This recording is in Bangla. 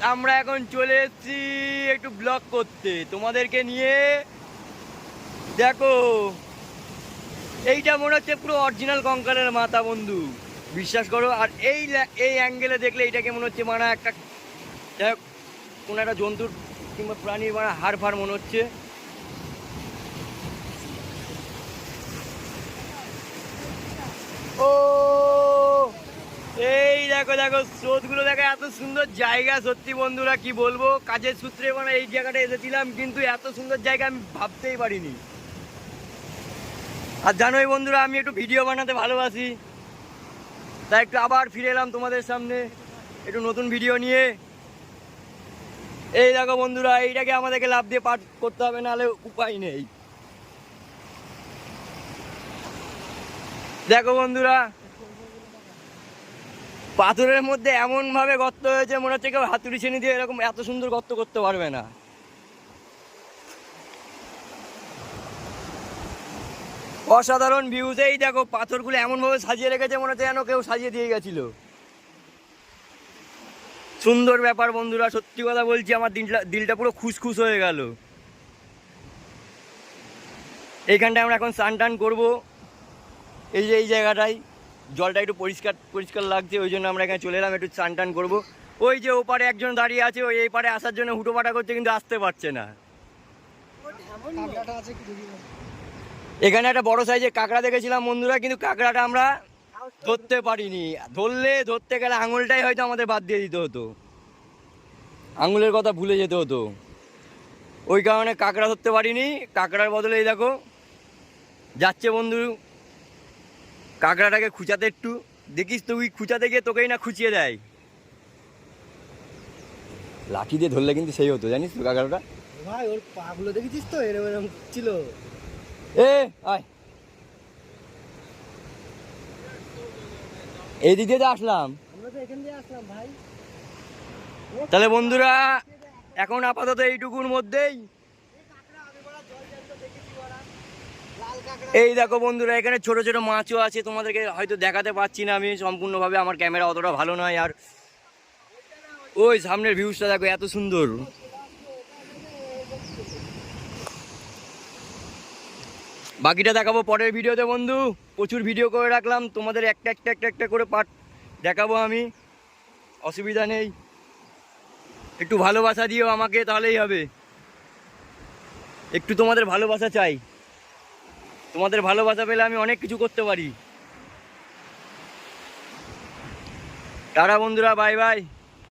আমরা এখন চলে এসেছি একটু ব্লগ করতে তোমাদেরকে নিয়ে। দেখো এইটা মনে হচ্ছে পুরো অরিজিনাল কঙ্কালের মাথা বন্ধু, বিশ্বাস করো। আর এই অ্যাঙ্গেলে দেখলে এইটাকে মনে হচ্ছে মানে একটা কোনো একটা জন্তুর কিংবা প্রাণীর মানে হাড় ফাড় মনে হচ্ছে। ও এই দেখো দেখো স্রোতগুলো দেখো, এত সুন্দর জায়গা। সত্যি বন্ধুরা কি বলবো, কাজের সূত্রে মানে এই জায়গাটা এসেছিলাম, কিন্তু এত সুন্দর জায়গা আমি ভাবতেই পারিনি। আর জানোই বন্ধুরা আমি একটু ভিডিও বানাতে ভালোবাসি, তাই একটু আবার ফিরে এলাম তোমাদের সামনে একটু নতুন ভিডিও নিয়ে। এই দেখো বন্ধুরা, এইটাকে আমাদেরকে লাভ দিয়ে পার করতে হবে, নাহলে উপায় নেই। দেখো বন্ধুরা, পাথরের মধ্যে এমন ভাবে গর্ত হয়েছে মনে হচ্ছে কেউ হাতুড়ি ছেনি দিয়ে এরকম এত সুন্দর গর্ত করতে পারবে না। অসাধারণ ভিউজ। এই দেখো পাথরগুলো এমন ভাবে সাজিয়ে রেখেছে মনে হচ্ছে যেন কেউ সাজিয়ে দিয়ে গেছিল। সুন্দর ব্যাপার বন্ধুরা, সত্যি কথা বলছি, আমার দিলটা পুরো খুশখুশ হয়ে গেল। এইখানটায় আমরা এখন স্নান টান করবো। এই যে এই জায়গাটায় জলটা একটু পরিষ্কার পরিষ্কার লাগছে, ওই জন্য আমরা এখানে চলে এলাম একটু স্নান টান করবো। ওই যে ওপারে একজন দাঁড়িয়ে আছে, ওই এই পারে আসার জন্য হুটোপাটা করছে কিন্তু আসতে পারছে না। এখানে একটা বড় সাইজের কাঁকড়া দেখেছিলাম বন্ধুরা, কিন্তু কাঁকড়াটা আমরা ধরতে পারিনি। ধরতে গেলে আঙুলটাই হয়তো আমাদের বাদ দিয়ে দিতে হতো, আঙুলের কথা ভুলে যেতে হতো, ওই কারণে কাঁকড়া ধরতে পারিনি। কাঁকড়ার বদলে এই দেখো যাচ্ছে বন্ধু কাঁকড়াটাকে খুঁচাতে। একটু দেখিস তুই খুঁচাতে গিয়ে তোকেই না খুঁচিয়ে দেয়। লাঠি দিয়ে ধরলে কিন্তু সেই হতো, জানিস তো কাঁকড়াটা। ভাই ওর পাগুলো দেখেছিস তো, এরকম ছিল। এ আয়, এই দিক দিয়ে আসলাম। আমরা তো এখান দিয়ে আসলাম ভাই। তাহলে বন্ধুরা এখন আপাতত এইটুকুর মধ্যেই। এই দেখো বন্ধুরা, এখানে ছোট ছোট মাছও আছে, তোমাদেরকে হয়তো দেখাতে পাচ্ছি না আমি সম্পূর্ণভাবে, আমার ক্যামেরা অতটা ভালো নয়। আর ওই সামনের ভিউজটা দেখো এত সুন্দর। বাকিটা দেখাবো পরের ভিডিওতে বন্ধু। প্রচুর ভিডিও করে রাখলাম, তোমাদের একটা একটা একটা একটা করে পার্ট দেখাবো আমি, অসুবিধা নেই। একটু ভালোবাসা দিও আমাকে, তাহলেই হবে। একটু তোমাদের ভালোবাসা চাই, তোমাদের ভালোবাসা পেলে আমি অনেক কিছু করতে পারি। টাটা বন্ধুরা, বাই বাই।